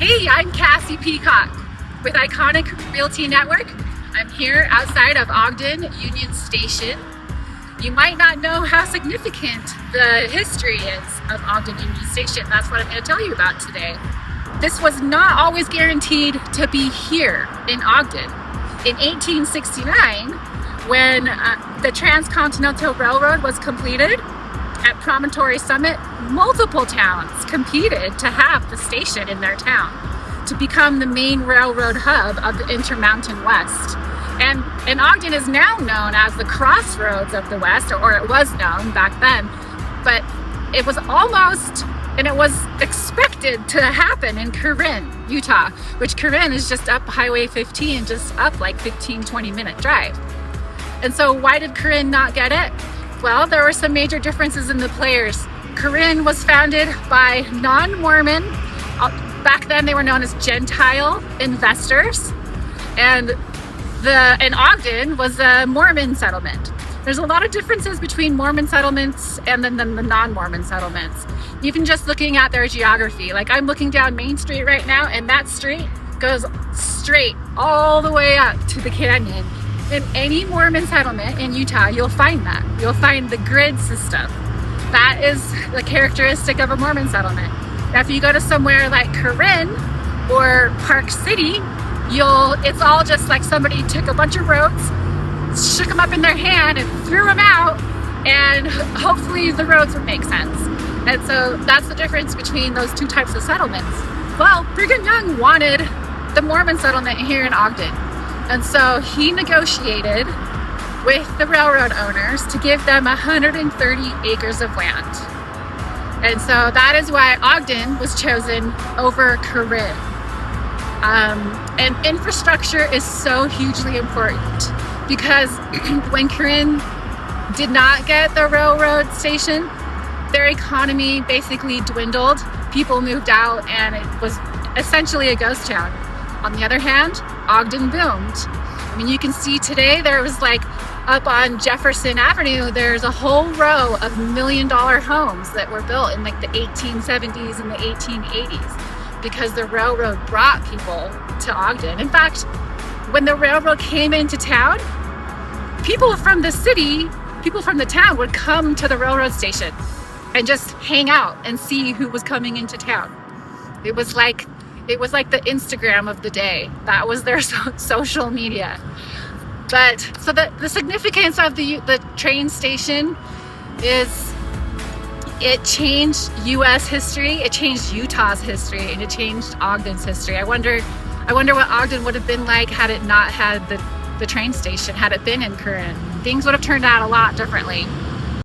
Hey, I'm Cassie Peacock with Iconic Realty Network. I'm here outside of Ogden Union Station. You might not know how significant the history is of Ogden Union Station. That's what I'm going to tell you about today. This was not always guaranteed to be here in Ogden. In 1869, when the Transcontinental Railroad was completed at Promontory Summit, multiple towns competed to have the station in their town to become the main railroad hub of the Intermountain West. And Ogden is now known as the crossroads of the West, or it was known back then, but it was almost, and it was expected to happen in Corinne, Utah, which Corinne is just up Highway 15, just up like 15-20 minute drive. And so why did Corinne not get it? Well, there were some major differences in the players. Corinne was founded by non-Mormon, back then they were known as Gentile investors, and Ogden was a Mormon settlement. There's a lot of differences between Mormon settlements and then the non-Mormon settlements. Even just looking at their geography. Like I'm looking down Main Street right now, and that street goes straight all the way up to the canyon. In any Mormon settlement in Utah, you'll find that. You'll find the grid system. That is the characteristic of a Mormon settlement. Now, if you go to somewhere like Corinne or Park City, it's all just like somebody took a bunch of roads, shook them up in their hand and threw them out, and hopefully the roads would make sense. And so that's the difference between those two types of settlements. Well, Brigham Young wanted the Mormon settlement here in Ogden. And so he negotiated with the railroad owners to give them 130 acres of land. And so that is why Ogden was chosen over Corinne. And infrastructure is so hugely important because when Corinne did not get the railroad station, their economy basically dwindled. People moved out and it was essentially a ghost town. On the other hand, Ogden boomed. I mean, you can see today there was like up on Jefferson Avenue, there's a whole row of $1 million homes that were built in like the 1870s and the 1880s because the railroad brought people to Ogden. In fact, when the railroad came into town, people from the city, people from the town would come to the railroad station and just hang out and see who was coming into town. It was like the Instagram of the day. That was their social media. But so the significance of the train station is it changed U.S. history, it changed Utah's history, and it changed Ogden's history. I wonder what Ogden would have been like had it not had the train station, had it been in Corinne. Things would have turned out a lot differently.